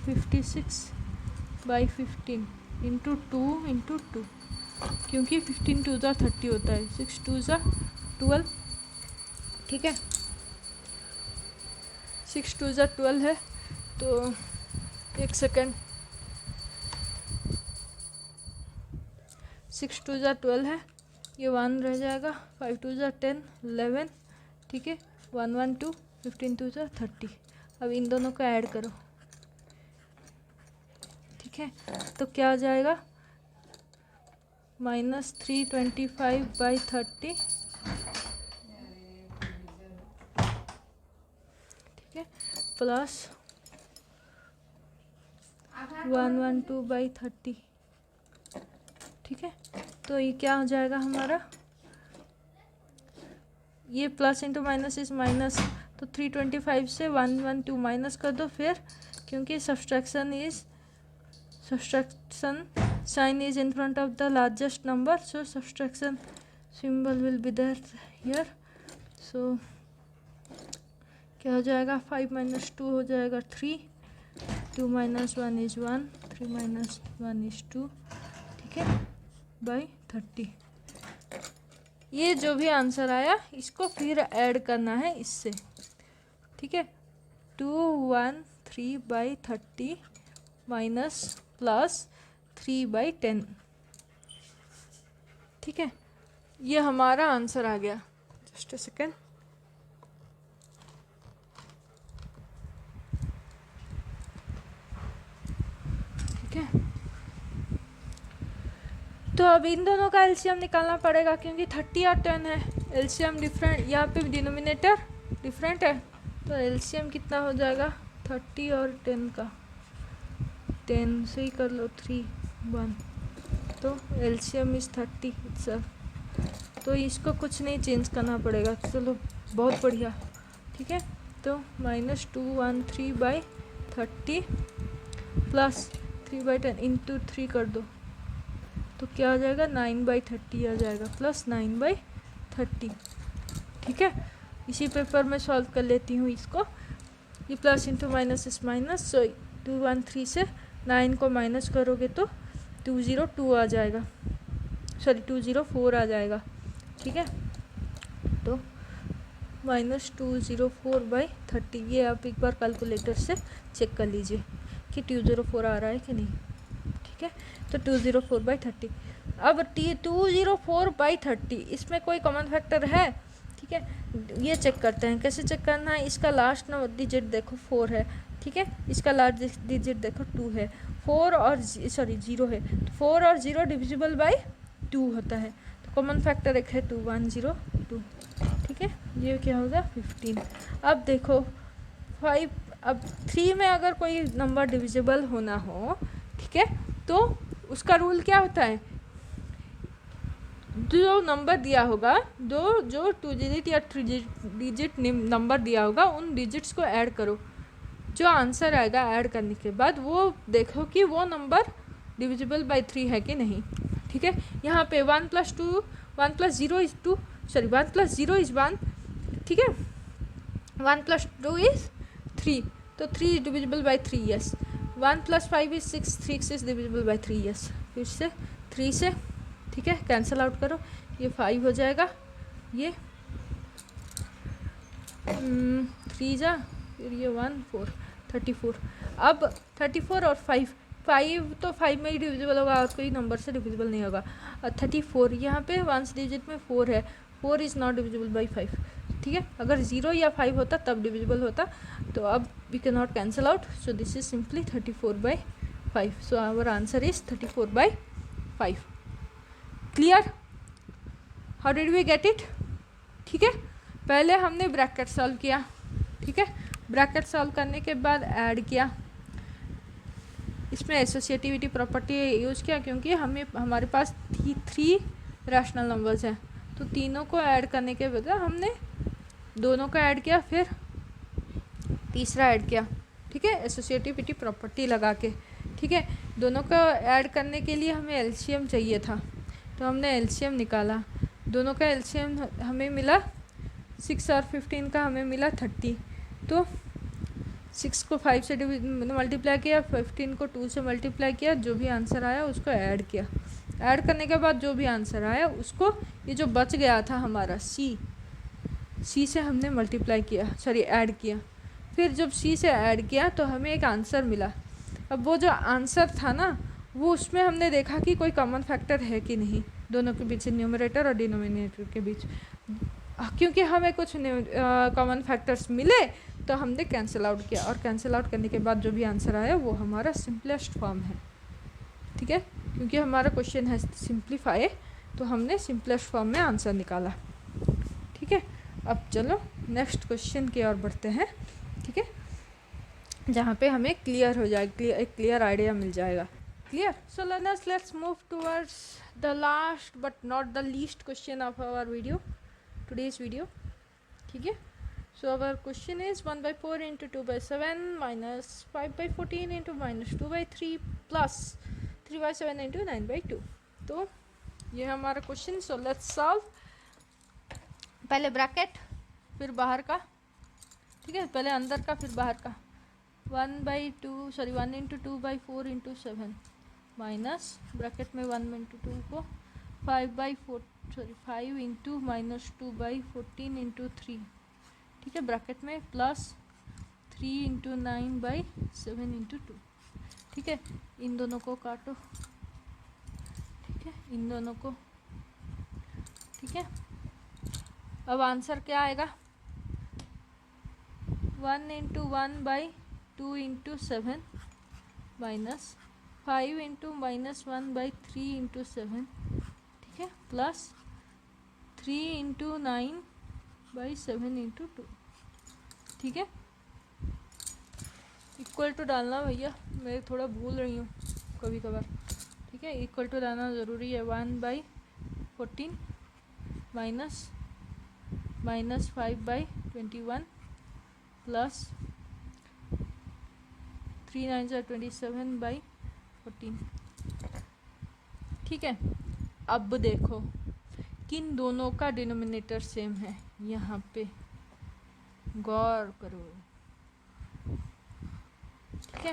56/15 इंटू 2 क्योंकि 15 2 जा 30 होता है, 6 2 जा 12, ठीक है, 6 2 जा 12 है, तो एक सेकेंड, 6 2 जा 12 है, ये 1 रह जाएगा, 5 2 जा 10 11, ठीक है, 1 1 2, 15 2 जा 30, अब इन दोनों को ऐड करो, ठीक है, तो क्या आ जाएगा -325/30, ठीक है, प्लस 112/30, ठीक है, तो ये क्या हो जाएगा हमारा, ये plus into minus is minus, तो 325 से 112 माइनस कर दो, फिर क्योंकि subtraction sign is in front of the largest number, so subtraction symbol will be there here, so क्या हो जाएगा, 5 - 2 हो जाएगा 3, 2 - 1 इज 1, 3 - 1 इज 2, ठीक है, बाई 30। ये जो भी आंसर आया इसको फिर ऐड करना है इससे, ठीक है, 213/30 माइनस प्लस 3/10, ठीक है, ये हमारा आंसर आ गया। जस्ट अ सेकेंड, ठीक है, तो अब इन दोनों का एलसीएम निकालना पड़ेगा क्योंकि 30 और 10 है, एलसीएम डिफरेंट, यहाँ पे डिनोमिनेटर डिफरेंट है, तो एलसीएम कितना हो जाएगा 30 और 10 का, 10 से ही कर लो 3 1, तो एलसीएम इज 30 सर, तो इसको कुछ नहीं चेंज करना पड़ेगा, चलो बहुत बढ़िया, ठीक है, तो -213/30 प्लस 3/10 इंटू 3 कर दो, तो क्या आ जाएगा 9/30 आ जाएगा, प्लस 9/30, ठीक है, इसी पेपर में सॉल्व कर लेती हूँ इसको, ये प्लस इंटू माइनस इस माइनस, सो 213 से 9 को माइनस करोगे तो 202 आ जाएगा, सॉरी 204 आ जाएगा, ठीक है, तो -204/30, ये आप एक बार कैलकुलेटर से चेक कर लीजिए कि 204 आ रहा है कि नहीं, ठीक है, तो 204/30, अब 204/30 इसमें कोई कॉमन फैक्टर है, ठीक है, ये चेक करते हैं, कैसे चेक करना है, इसका लास्ट डिजिट देखो 4 है, ठीक है, इसका लास्ट डिजिट देखो 2 है, 4 और 0 है, तो 4 और 0 डिविजिबल बाय 2 होता है, तो कॉमन फैक्टर एक है 2102, ठीक है, ये क्या होगा 15। अब देखो 5, अब 3 में अगर कोई नंबर डिविजिबल होना हो, ठीक है, तो उसका रूल क्या होता है, जो नंबर दिया होगा, जो 2 डिजिट या 3 डिजिट नंबर दिया होगा, उन डिजिट्स को ऐड करो, जो आंसर आएगा ऐड करने के बाद वो देखो कि वो नंबर डिविजिबल बाय 3 है कि नहीं, ठीक है, यहाँ पे 1 + 0 इज 2, सॉरी 1 + 0 इज 1, ठीक है, 1 + 2 इज 3, तो 3 is divisible by 3, yes, 1 + 5 is 6, 6 is divisible by 3, yes, फिर से 3 से, ठीक है, कैंसिल आउट करो, ये 5 हो जाएगा, ये 3 जा, फिर ये 1 4 34, अब 34 और 5 तो 5 में ही डिविजिबल होगा और कोई नंबर से डिविजिबल नहीं होगा, और 34 यहाँ पे 1 डिजिट में 4 है, 4 इज़ नॉट डिविजिबल बाई 5, ठीक है, अगर 0 या 5 होता तब डिविजिबल होता, तो अब we can not cancel out, so this is simply 34/5, so our answer is 34/5, clear. How did we get it? ठीक है, पहले हमने ब्रैकेट सॉल्व किया, ठीक है, ब्रैकेट सॉल्व करने के बाद ऐड किया, इसमें एसोसिएटिविटी प्रॉपर्टी यूज़ किया क्योंकि हमारे पास थ्री रैशनल नंबर्स हैं, तो तीनों को ऐड करने के बजाय हमने दोनों को ऐड किया, फिर तीसरा ऐड किया, ठीक है, एसोसिएटिविटी प्रॉपर्टी लगा के, ठीक है। दोनों को ऐड करने के लिए हमें एलसीएम चाहिए था, तो हमने एलसीएम निकाला, दोनों का एलसीएम हमें मिला 6 और 15 का हमें मिला 30, तो 6 को 5 से मल्टीप्लाई किया, 15 को 2 से मल्टीप्लाई किया, जो भी आंसर आया उसको ऐड किया, ऐड करने के बाद जो भी आंसर आया उसको, ये जो बच गया था हमारा सी से हमने मल्टीप्लाई किया, सॉरी ऐड किया, फिर जब सी से ऐड किया तो हमें एक आंसर मिला। अब वो जो आंसर था ना, वो उसमें हमने देखा कि कोई कॉमन फैक्टर है कि नहीं दोनों के बीच, न्यूमरेटर और डिनोमिनेटर के बीच, क्योंकि हमें कुछ कॉमन फैक्टर्स मिले तो हमने कैंसिल आउट किया, और कैंसिल आउट करने के बाद जो भी आंसर आया वो हमारा सिंपलेस्ट फॉर्म है, ठीक है, क्योंकि हमारा क्वेश्चन है सिंप्लीफाई, तो हमने सिंपलेस्ट फॉर्म में आंसर निकाला, ठीक है। अब चलो नेक्स्ट क्वेश्चन की ओर बढ़ते हैं, ठीक है, जहाँ पे हमें क्लियर हो जाएगा, एक क्लियर आइडिया मिल जाएगा, clear. So learners, let's move towards the last but not the least question of our video, today's video, ठीक है। So our question is 1/4 into 2/7 minus 5/14 into minus 2/3 plus 3/7 into 9/2। तो ये हमारा क्वेश्चन। So let's solve. पहले bracket फिर बाहर का, ठीक है, पहले अंदर का फिर बाहर का, 1 into 2/4 into 7 माइनस ब्रैकेट में 1 into 2 को 5 इंटू माइनस 2/14 इंटू 3, ठीक है, ब्रैकेट में प्लस 3 इंटू 9/7 इंटू 2, ठीक है, इन दोनों को काटो, ठीक है, इन दोनों को, ठीक है। अब आंसर क्या आएगा? 1 into 1/2 into 7 minus 5 into minus 1/3 into 7, ठीक है, प्लस 3 इंटू 9/7 इंटू 2, ठीक है। इक्वल टू डालना भैया, मैं थोड़ा भूल रही हूँ कभी कभार, ठीक है, इक्वल टू डालना ज़रूरी है। 1/14 माइनस 5/21 प्लस 3 9 27/14, ठीक है। अब देखो किन दोनों का डिनोमिनेटर सेम है, यहाँ पे गौर करो, ठीक है।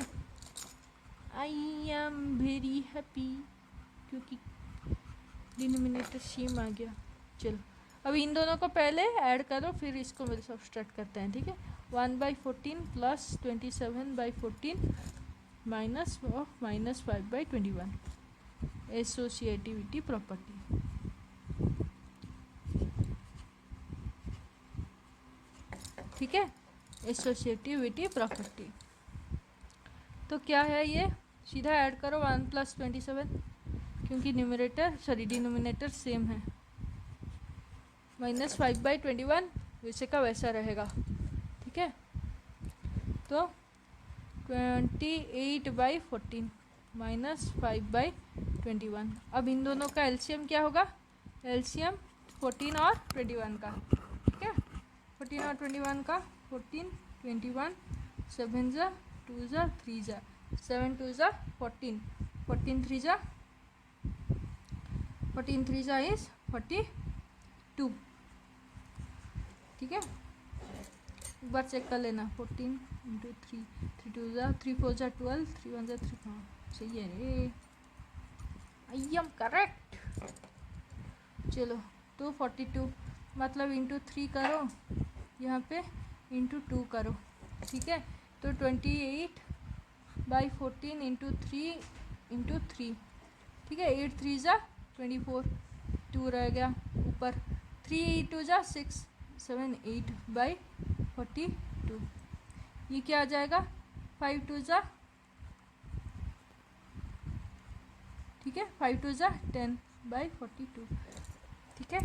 आई एम वेरी हैप्पी क्योंकि डिनोमिनेटर सेम आ गया। चलो अब इन दोनों को पहले ऐड करो, फिर इसको मेरे सब्सट्रैक्ट करते हैं, ठीक है। 1/14 प्लस 27/14 माइनस 5/21, एसोसिएटिविटी प्रॉपर्टी, ठीक है, एसोसिएटिविटी प्रॉपर्टी। तो क्या है ये, सीधा ऐड करो 1 + 27, क्योंकि डिनोमिनेटर सेम है, माइनस 5/21 वैसे का वैसा रहेगा, ठीक है। तो 28/14 माइनस 5/21। अब इन दोनों का एलसीएम क्या होगा? एलसीएम 14 और 21 का, ठीक है, 14 और 21 का, 14 21 7 जा 2 जा 3 जा 7 2 जा 14 14 3 जा इज 42, ठीक है। एक बार चेक कर लेना, 14 इंटू 3 3 2 जा 3 4 जा 12 3 1 जा 3, हाँ सही है रे, आई एम करेक्ट। चलो तो 42 मतलब इंटू 3 करो, यहाँ पे इंटू 2 करो, ठीक है। तो 28/14 इंटू 3, ठीक है, 8 3 जा 24, 2 रह गया ऊपर, 3 2 जा 6 7 8/42, ये क्या आ जाएगा? 5 2 जा, ठीक है, 5 2 जा 10/42, ठीक है।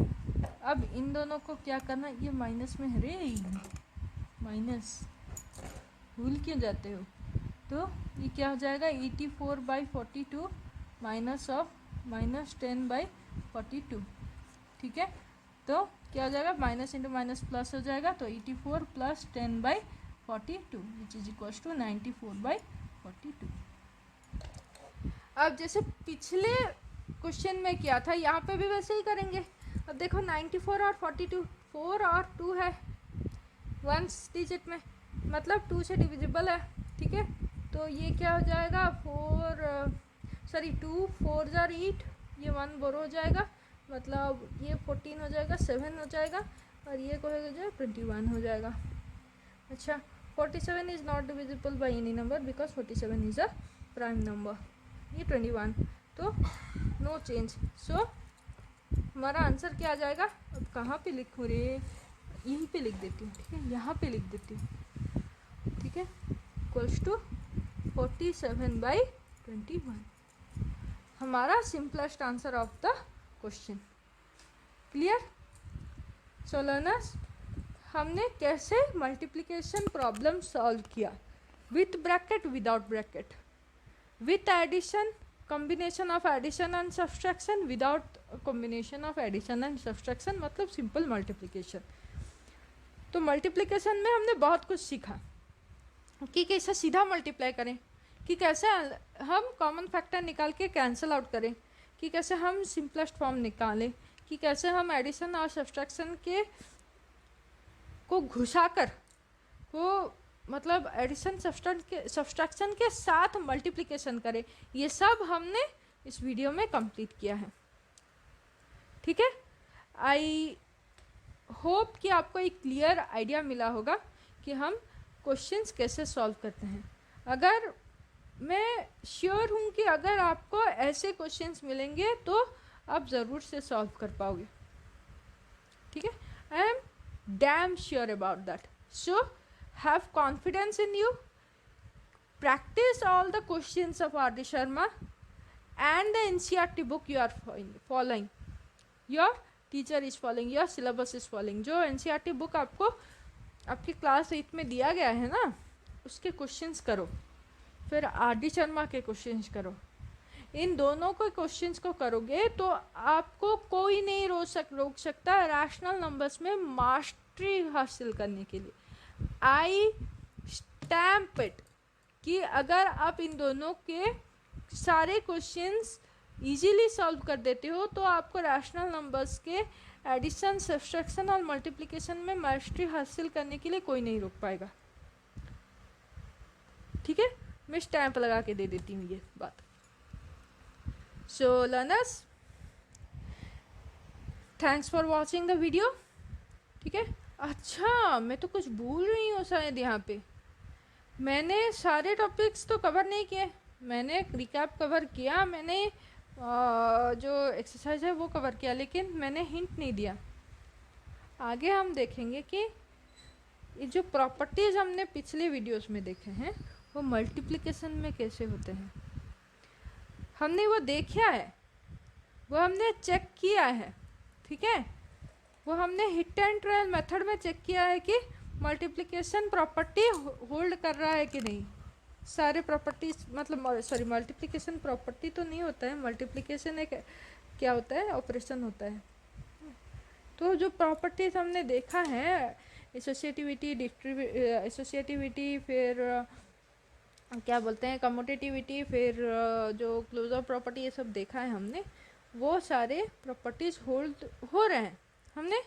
अब इन दोनों को क्या करना, ये माइनस में है रे, माइनस भूल क्यों जाते हो। तो ये क्या हो जाएगा 84/42 माइनस ऑफ -10/42, ठीक है। तो क्या हो जाएगा, माइनस इंटू माइनस प्लस हो जाएगा, तो 84 + 10/42 विच इज इक्वल्स टू 94/42। अब जैसे पिछले क्वेश्चन में किया था, यहाँ पे भी वैसे ही करेंगे। अब देखो 94 और 42, 4 और 2 है 1 डिजिट में, मतलब 2 से डिविजिबल है, ठीक है। तो ये क्या हो जाएगा 2 4 जार 8, ये 1 बोरो हो जाएगा, मतलब ये 14 हो जाएगा, 7 हो जाएगा, और ये को हो जाएगा 21 हो जाएगा। अच्छा, 47 is not divisible by any number because 47 is a prime number. ये 21, तो नो चेंज। सो हमारा आंसर क्या आ जाएगा, अब कहाँ पे लिखूँ रे, यहीं पे लिख देती हूँ, ठीक है, यहाँ पे लिख देती हूँ, ठीक है, इक्वल्स टू 47/21 हमारा simplest answer of the question. Clear. So learners, हमने कैसे मल्टीप्लिकेशन प्रॉब्लम सॉल्व किया, with bracket, without bracket, with addition, combination of addition and subtraction, without combination of addition and subtraction, मतलब सिंपल मल्टीप्लिकेशन। तो multiplication में हमने बहुत कुछ सीखा कि कैसे सीधा मल्टीप्लाई करें, कि कैसे हम कॉमन फैक्टर निकाल के कैंसिल आउट करें, कि कैसे हम सिंपलेस्ट फॉर्म निकालें, कि कैसे हम एडिशन और सब्सट्रैक्शन के को घुसाकर वो, मतलब एडिशन सब्सट्रैक्शन के साथ मल्टीप्लिकेशन करें। ये सब हमने इस वीडियो में कंप्लीट किया है, ठीक है। आई होप कि आपको एक क्लियर आइडिया मिला होगा कि हम क्वेश्चंस कैसे सॉल्व करते हैं। अगर मैं श्योर हूँ कि अगर आपको ऐसे क्वेश्चंस मिलेंगे तो आप ज़रूर से सॉल्व कर पाओगे, ठीक है। I am damn sure about that. So have confidence in you, practice all the questions of R.D. Sharma and the NCERT book you are following. Your teacher is following, your syllabus is following. जो NCERT book आपको आपकी class 8 में दिया गया है ना, उसके questions करो, फिर R.D. शर्मा के क्वेश्चंस करो। इन दोनों को क्वेश्चंस को करोगे तो आपको कोई नहीं रोक सकता रैशनल नंबर्स में मास्टरी हासिल करने के लिए। आई स्टैम्प इट कि अगर आप इन दोनों के सारे क्वेश्चंस इजीली सॉल्व कर देते हो तो आपको रैशनल नंबर्स के एडिशन, सब्सट्रैक्शन और मल्टीप्लिकेशन में मास्टरी हासिल करने के लिए कोई नहीं रोक पाएगा, ठीक है। मैं स्टैम्प लगा के दे देती हूँ ये बात। सो learners, thanks for watching the video, ठीक है। अच्छा, मैं तो कुछ भूल रही हूँ शायद, यहाँ पे मैंने सारे टॉपिक्स तो कवर नहीं किए, मैंने रिकैप कवर किया, मैंने जो एक्सरसाइज है वो कवर किया, लेकिन मैंने हिंट नहीं दिया। आगे हम देखेंगे कि ये जो प्रॉपर्टीज़ हमने पिछले वीडियोस में देखे हैं वो मल्टीप्लिकेशन में कैसे होते हैं, हमने वो देखा है, वो हमने चेक किया है, ठीक है। वो हमने हिट एंड ट्रायल मेथड में चेक किया है कि मल्टीप्लिकेशन प्रॉपर्टी होल्ड कर रहा है कि नहीं। सारे प्रॉपर्टीज, मतलब सॉरी, मल्टीप्लिकेशन प्रॉपर्टी तो नहीं होता है, मल्टीप्लिकेशन एक क्या होता है, ऑपरेशन होता है। तो जो प्रॉपर्टीज हमने देखा है, एसोसिएटिविटी, एसोसिएटिविटी, फिर क्या बोलते हैं कम्यूटेटिविटी, फिर जो क्लोजर प्रॉपर्टी, ये सब देखा है हमने, वो सारे प्रॉपर्टीज होल्ड हो रहे हैं। हमने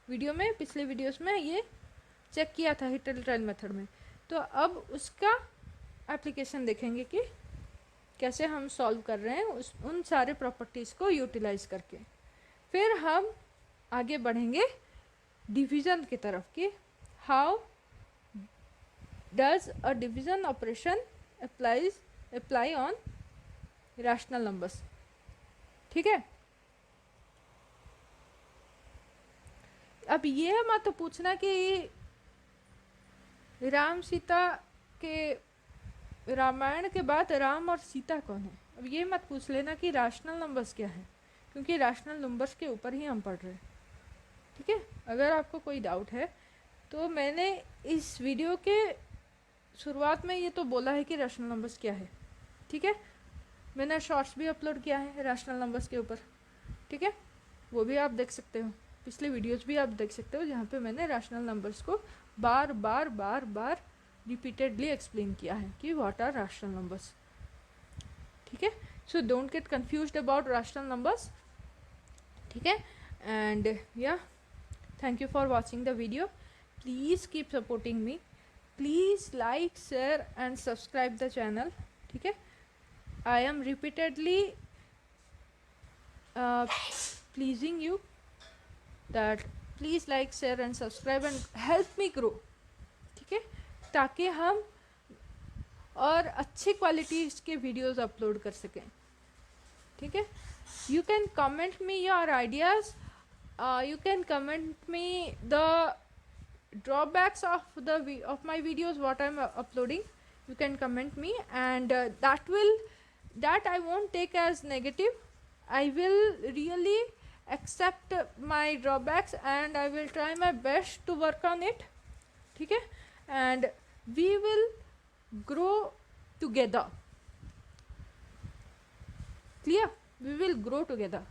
वीडियो में, पिछले वीडियोस में ये चेक किया था हिट एंड ट्रायल मेथड में। तो अब उसका एप्लीकेशन देखेंगे कि कैसे हम सॉल्व कर रहे हैं उन सारे प्रॉपर्टीज़ को यूटिलाइज करके। फिर हम आगे बढ़ेंगे डिवीज़न की तरफ कि how does a division operation apply on rational numbers, ठीक है। अब ये मत पूछना कि राम सीता के, रामायण के बाद राम और सीता कौन है। अब ये मत पूछ लेना कि रैशनल नंबर्स क्या है, क्योंकि रैशनल नंबर्स के ऊपर ही हम पढ़ रहे हैं, ठीक है। अगर आपको कोई डाउट है तो मैंने इस वीडियो के शुरुआत में ये तो बोला है कि रैशनल नंबर्स क्या है, ठीक है। मैंने शॉर्ट्स भी अपलोड किया है रैशनल नंबर्स के ऊपर, ठीक है, वो भी आप देख सकते हो। पिछले वीडियोस भी आप देख सकते हो जहाँ पे मैंने रैशनल नंबर्स को बार बार बार बार रिपीटेडली एक्सप्लेन किया है कि व्हाट आर रैशनल नंबर्स, ठीक है। So don't get confused about rational numbers, ठीक है। एंड या thank you for watching the video, please keep supporting me, please like share and subscribe the channel, ठीक है। I am repeatedly pleasing you that please like share and subscribe and help me grow, ठीक है, ताकि हम और अच्छी quality के videos upload कर सकें, ठीक है। You can comment me your ideas, you can comment me the drawbacks of my videos what I'm uploading. You can comment me, and that I won't take as negative. I will really accept my drawbacks and I will try my best to work on it, ठीक है, and we will grow together. Clear? We will grow together.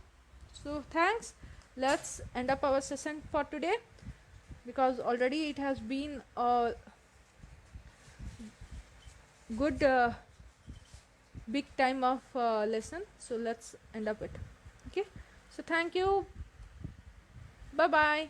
So thanks. Let's end up our session for today because already it has been a good big time of lesson. So let's end up it. Okay. So thank you. Bye bye.